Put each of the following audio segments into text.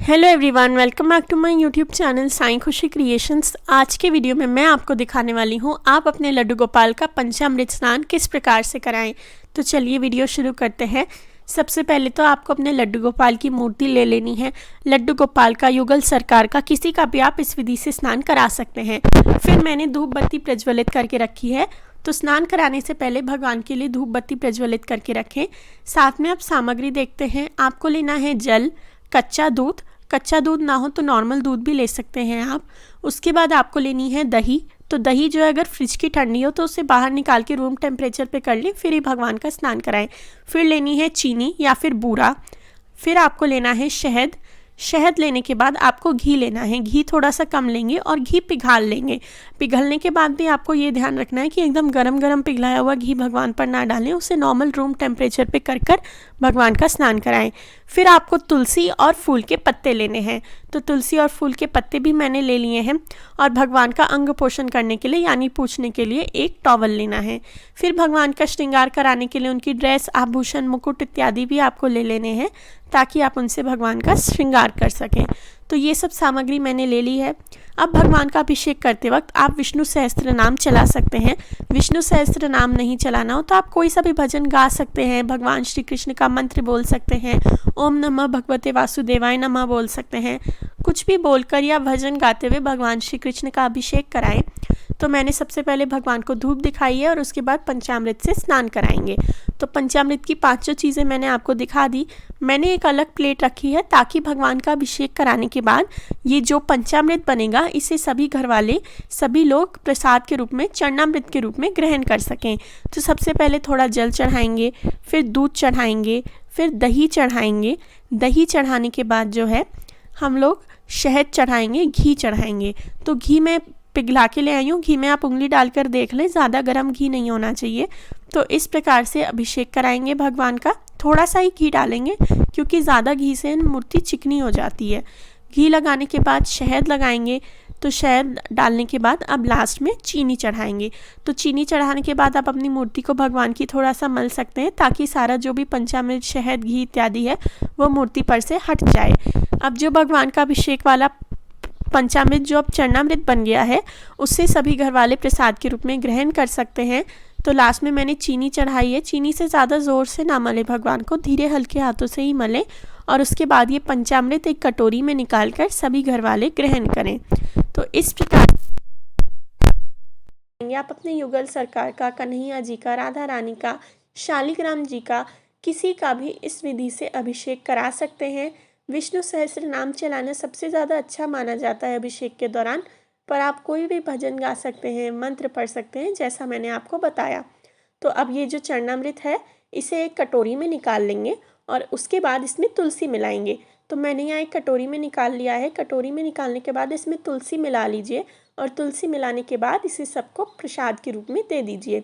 Hello everyone, welcome back to my YouTube channel Sai Khushi creations. आज के video में मैं आपको दिखाने वाली हूँ आप अपने लड्डू गोपाल का पंचामृत स्नान किस प्रकार से कराएं। तो चलिए वीडियो शुरू करते हैं। सबसे पहले तो आपको अपने लड्डू गोपाल की मूर्ति ले लेनी है। लड्डू गोपाल का, युगल सरकार का, किसी का भी आप इस विधि से स्नान करा सकते हैं। फिर मैंने धूप बत्ती प्रज्वलित करके रखी है। तो स्नान कराने से पहले भगवान के लिए धूप बत्ती प्रज्वलित करके रखें। साथ में आप सामग्री देखते हैं। आपको लेना है जल, कच्चा दूध ना हो तो नॉर्मल दूध भी ले सकते हैं आप। उसके बाद आपको लेनी है दही। तो दही जो है अगर फ्रिज की ठंडी हो तो उसे बाहर निकाल के रूम टेम्परेचर पे कर लें, फिर ही भगवान का स्नान कराएं। फिर लेनी है चीनी या फिर बूरा। फिर आपको लेना है शहद लेने के बाद आपको घी लेना है। घी थोड़ा सा कम लेंगे और घी पिघाल लेंगे। पिघलने के बाद भी आपको ये ध्यान रखना है कि एकदम गरम पिघलाया हुआ घी भगवान पर ना डालें, उसे नॉर्मल रूम टेम्परेचर पे कर भगवान का स्नान कराएं। फिर आपको तुलसी और फूल के पत्ते लेने हैं। तो तुलसी और फूल के पत्ते भी मैंने ले लिए हैं। और भगवान का अंग पोषण करने के लिए यानी पूछने के लिए एक टॉवल लेना है। फिर भगवान का श्रृंगार कराने के लिए उनकी ड्रेस, आभूषण, मुकुट इत्यादि भी आपको ले लेने हैं ताकि आप उनसे भगवान का श्रृंगार कर सकें। तो ये सब सामग्री मैंने ले ली है। अब भगवान का अभिषेक करते वक्त आप विष्णु सहस्त्र नाम चला सकते हैं। विष्णु सहस्त्र नाम नहीं चलाना हो तो आप कोई सा भी भजन गा सकते हैं। भगवान श्री कृष्ण का मंत्र बोल सकते हैं। ओम नमः भगवते वासुदेवाय नमः बोल सकते हैं। कुछ भी बोलकर या भजन गाते हुए भगवान श्री कृष्ण का अभिषेक कराएं। तो मैंने सबसे पहले भगवान को धूप दिखाई है और उसके बाद पंचामृत से स्नान कराएंगे। तो पंचामृत की पांचों चीज़ें मैंने आपको दिखा दी। मैंने एक अलग प्लेट रखी है ताकि भगवान का अभिषेक कराने के बाद ये जो पंचामृत बनेगा इसे सभी घर वाले, सभी लोग प्रसाद के रूप में, चरणामृत के रूप में ग्रहण कर सकें। तो सबसे पहले थोड़ा जल चढ़ाएंगे, फिर दूध चढ़ाएंगे, फिर दही चढ़ाएंगे। दही चढ़ाने के बाद जो है हम लोग शहद चढ़ाएंगे, घी चढ़ाएंगे। तो घी में पिघला के ले आई हूँ। घी में आप उंगली डालकर देख लें, ज़्यादा गर्म घी नहीं होना चाहिए। तो इस प्रकार से अभिषेक कराएंगे भगवान का। थोड़ा सा ही घी डालेंगे क्योंकि ज़्यादा घी से मूर्ति चिकनी हो जाती है। घी लगाने के बाद शहद लगाएंगे। तो शहद डालने के बाद अब लास्ट में चीनी चढ़ाएंगे। तो चीनी चढ़ाने के बाद आप अपनी मूर्ति को भगवान की थोड़ा सा मल सकते हैं ताकि सारा जो भी पंचामृत, शहद, घी इत्यादि है वो मूर्ति पर से हट जाए। अब जो भगवान का अभिषेक वाला पंचामृत जो अब चरणामृत बन गया है उससे सभी घर वाले प्रसाद के रूप में ग्रहण कर सकते हैं। तो लास्ट में मैंने चीनी चढ़ाई है। चीनी से ज़्यादा ज़ोर से ना मले भगवान को, धीरे हल्के हाथों से ही मलें। और उसके बाद ये पंचामृत एक कटोरी में निकाल कर सभी घर वाले ग्रहण करें। तो इस प्रकार आप अपने युगल सरकार का, कन्हैया जी का, राधा रानी का, शालिग्राम जी का, किसी का भी इस विधि से अभिषेक करा सकते हैं। विष्णु सहस्त्र नाम चलाना सबसे ज़्यादा अच्छा माना जाता है अभिषेक के दौरान, पर आप कोई भी भजन गा सकते हैं, मंत्र पढ़ सकते हैं जैसा मैंने आपको बताया। तो अब ये जो चरणामृत है इसे एक कटोरी में निकाल लेंगे और उसके बाद इसमें तुलसी मिलाएंगे। तो मैंने यहाँ एक कटोरी में निकाल लिया है। कटोरी में निकालने के बाद इसमें तुलसी मिला लीजिए और तुलसी मिलाने के बाद इसे सबको प्रसाद के रूप में दे दीजिए।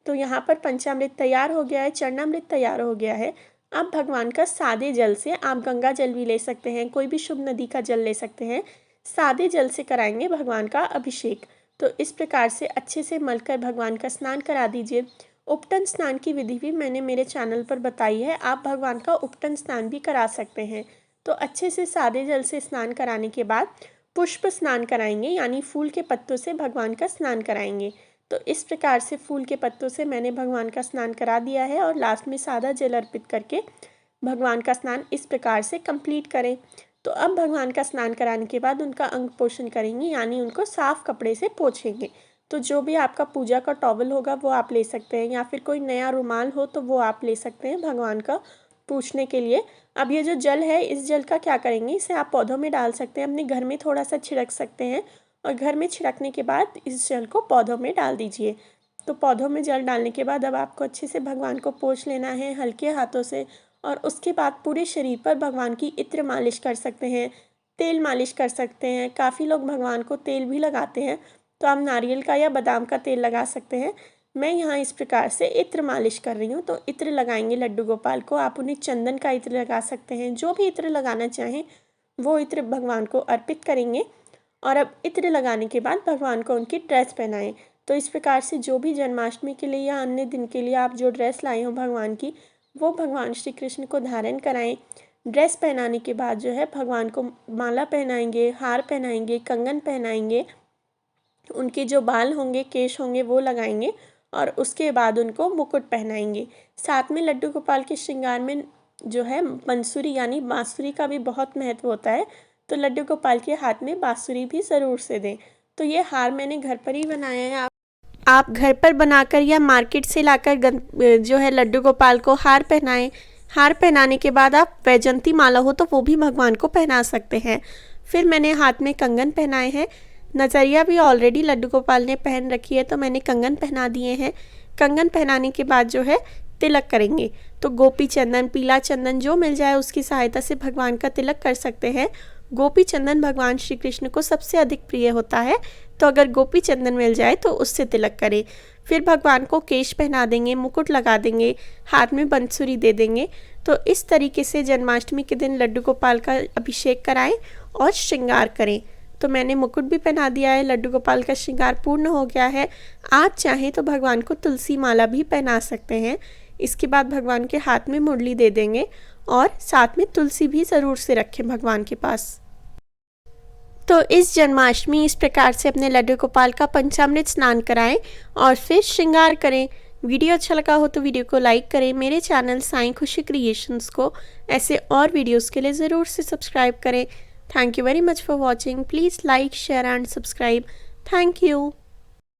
तो यहाँ पर पंचामृत तैयार हो गया है, चरणामृत तैयार हो गया है। आप भगवान का सादे जल से, आप गंगा जल भी ले सकते हैं, कोई भी शुभ नदी का जल ले सकते हैं, सादे जल से कराएंगे भगवान का अभिषेक। तो इस प्रकार से अच्छे से मलकर भगवान का स्नान करा दीजिए। उपटन स्नान की विधि भी मैंने मेरे चैनल पर बताई है, आप भगवान का उपटन स्नान भी करा सकते हैं। तो अच्छे से सादे जल से स्नान कराने के बाद पुष्प स्नान कराएंगे, यानी फूल के पत्तों से भगवान का स्नान कराएंगे। तो इस प्रकार से फूल के पत्तों से मैंने भगवान का स्नान करा दिया है और लास्ट में सादा जल अर्पित करके भगवान का स्नान इस प्रकार से कंप्लीट करें। तो अब भगवान का स्नान कराने के बाद उनका अंग पोषण करेंगे, यानी उनको साफ कपड़े से पोंछेंगे। तो जो भी आपका पूजा का टॉवल होगा वो आप ले सकते हैं, या फिर कोई नया रुमाल हो तो वो आप ले सकते हैं भगवान का पूछने के लिए। अब ये जो जल है, इस जल का क्या करेंगे, इसे आप पौधों में डाल सकते हैं, अपने घर में थोड़ा सा छिड़क सकते हैं और घर में छिड़कने के बाद इस जल को पौधों में डाल दीजिए। तो पौधों में जल डालने के बाद अब आपको अच्छे से भगवान को पोंछ लेना है हल्के हाथों से। और उसके बाद पूरे शरीर पर भगवान की इत्र मालिश कर सकते हैं, तेल मालिश कर सकते हैं। काफ़ी लोग भगवान को तेल भी लगाते हैं, तो आप नारियल का या बादाम का तेल लगा सकते हैं। मैं यहाँ इस प्रकार से इत्र मालिश कर रही हूँ। तो इत्र लगाएंगे लड्डू गोपाल को। आप उन्हें चंदन का इत्र लगा सकते हैं, जो भी इत्र लगाना चाहें वो इत्र भगवान को अर्पित करेंगे। और अब इत्र लगाने के बाद भगवान को उनकी ड्रेस पहनाएं। तो इस प्रकार से जो भी जन्माष्टमी के लिए या अन्य दिन के लिए आप जो ड्रेस लाए हो भगवान की, वो भगवान श्री कृष्ण को धारण कराएं। ड्रेस पहनाने के बाद जो है भगवान को माला पहनाएंगे, हार पहनाएंगे, कंगन पहनाएंगे, उनके जो बाल होंगे, केश होंगे वो लगाएंगे और उसके बाद उनको मुकुट पहनाएंगे। साथ में लड्डू गोपाल के श्रृंगार में जो है बंसुरी यानी बांसुरी का भी बहुत महत्व होता है, तो लड्डू गोपाल के हाथ में बांसुरी भी ज़रूर से दें। तो ये हार मैंने घर पर ही बनाया है। आप घर पर बनाकर या मार्केट से लाकर जो है लड्डू गोपाल को हार पहनाएं। हार पहनाने के बाद आप वैजंती माला हो तो वो भी भगवान को पहना सकते हैं। फिर मैंने हाथ में कंगन पहनाए हैं। नज़रिया भी ऑलरेडी लड्डू गोपाल ने पहन रखी है तो मैंने कंगन पहना दिए हैं। कंगन पहनाने के बाद जो है तिलक करेंगे, तो गोपी चंदन, पीला चंदन जो मिल जाए उसकी सहायता से भगवान का तिलक कर सकते हैं। गोपी चंदन भगवान श्री कृष्ण को सबसे अधिक प्रिय होता है, तो अगर गोपी चंदन मिल जाए तो उससे तिलक करें। फिर भगवान को केश पहना देंगे, मुकुट लगा देंगे, हाथ में बंसुरी दे देंगे। तो इस तरीके से जन्माष्टमी के दिन लड्डू गोपाल का अभिषेक कराएं और श्रृंगार करें। तो मैंने मुकुट भी पहना दिया है, लड्डू गोपाल का श्रृंगार पूर्ण हो गया है। आप चाहें तो भगवान को तुलसी माला भी पहना सकते हैं। इसके बाद भगवान के हाथ में मुरली दे देंगे और साथ में तुलसी भी ज़रूर से रखें भगवान के पास। तो इस जन्माष्टमी इस प्रकार से अपने लड्डू गोपाल का पंचामृत स्नान कराएं और फिर श्रृंगार करें। वीडियो अच्छा लगा हो तो वीडियो को लाइक करें। मेरे चैनल साईं खुशी क्रिएशंस को ऐसे और वीडियोस के लिए ज़रूर से सब्सक्राइब करें। Thank you very much for watching. Please like, share and subscribe. Thank you.